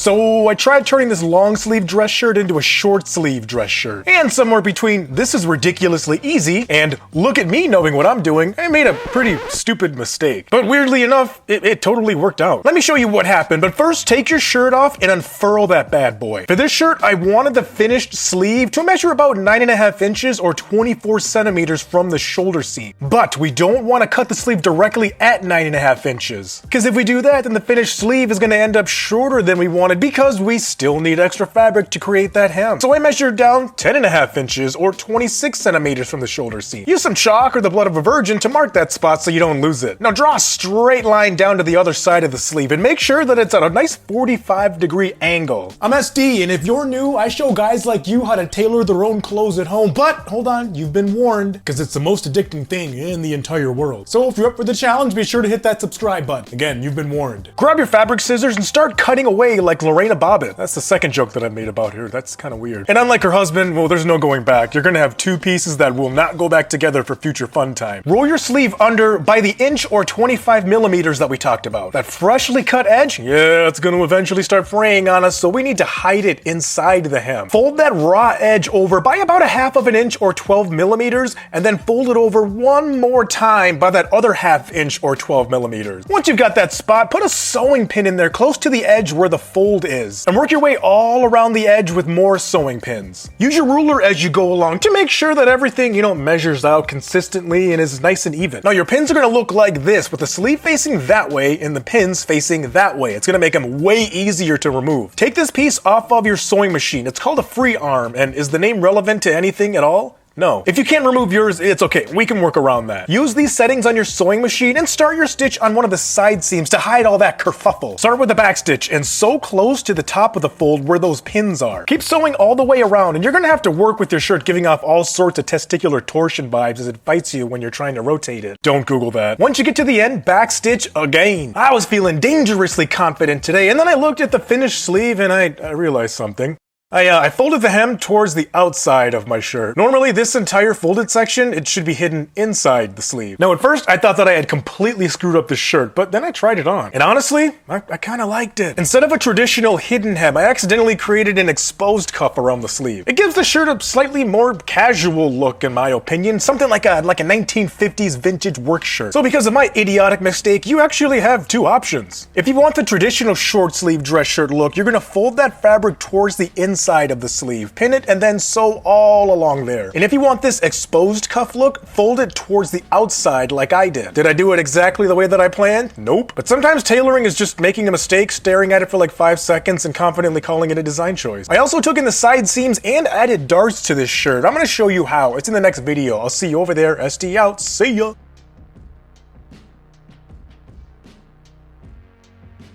So I tried turning this long sleeve dress shirt into a short sleeve dress shirt. And somewhere between this is ridiculously easy and look at me knowing what I'm doing, I made a pretty stupid mistake. But weirdly enough, it totally worked out. Let me show you what happened, but first take your shirt off and unfurl that bad boy. For this shirt, I wanted the finished sleeve to measure about 9.5 inches or 24 centimeters from the shoulder seam. But we don't want to cut the sleeve directly at 9.5 inches. Because if we do that, then the finished sleeve is going to end up shorter than we wanted because we still need extra fabric to create that hem. So I measured down 10.5 inches or 26 centimeters from the shoulder seam. Use some chalk or the blood of a virgin to mark that spot so you don't lose it. Now draw a straight line down to the other side of the sleeve and make sure that it's at a nice 45-degree angle. I'm SD, and if you're new, I show guys like you how to tailor their own clothes at home. But hold on, you've been warned, because it's the most addicting thing in the entire world. So if you're up for the challenge, be sure to hit that subscribe button. Again, you've been warned. Grab your fabric scissors and start cutting away like Lorena Bobbitt. That's the second joke that I made about her. That's kind of weird. And unlike her husband, well, there's no going back. You're gonna have two pieces that will not go back together for future fun time. Roll your sleeve under by the inch or 25 millimeters that we talked about. That freshly cut edge, yeah, it's gonna eventually start fraying on us, so we need to hide it inside the hem. Fold that raw edge over by about 1/2 inch or 12 millimeters, and then fold it over one more time by that other 1/2 inch or 12 millimeters. Once you've got that spot, put a sewing pin in there close to the edge where the fold is, and work your way all around the edge with more sewing pins. Use your ruler as you go along to make sure that everything, measures out consistently and is nice and even. Now your pins are gonna look like this, with the sleeve facing that way and the pins facing that way. It's gonna make them way easier to remove. Take this piece off of your sewing machine. It's called a free arm, and is the name relevant to anything at all? No. If you can't remove yours, it's okay. We can work around that. Use these settings on your sewing machine and start your stitch on one of the side seams to hide all that kerfuffle. Start with the back stitch and sew close to the top of the fold where those pins are. Keep sewing all the way around, and you're gonna have to work with your shirt giving off all sorts of testicular torsion vibes as it fights you when you're trying to rotate it. Don't Google that. Once you get to the end, back stitch again. I was feeling dangerously confident today, and then I looked at the finished sleeve and I realized something. I folded the hem towards the outside of my shirt. Normally, this entire folded section, it should be hidden inside the sleeve. Now, at first, I thought that I had completely screwed up the shirt, but then I tried it on. And honestly, I kind of liked it. Instead of a traditional hidden hem, I accidentally created an exposed cuff around the sleeve. It gives the shirt a slightly more casual look, in my opinion, something like a 1950s vintage work shirt. So because of my idiotic mistake, you actually have two options. If you want the traditional short sleeve dress shirt look, you're gonna fold that fabric towards the inside of the sleeve, pin it, and then sew all along there. And if you want this exposed cuff look, fold it towards the outside like I did. Did I do it exactly the way that I planned? Nope. But sometimes tailoring is just making a mistake, staring at it for like 5 seconds, and confidently calling it a design choice. I also took in the side seams and added darts to this shirt. I'm gonna show you how. It's in the next video. I'll see you over there. SD out. See ya.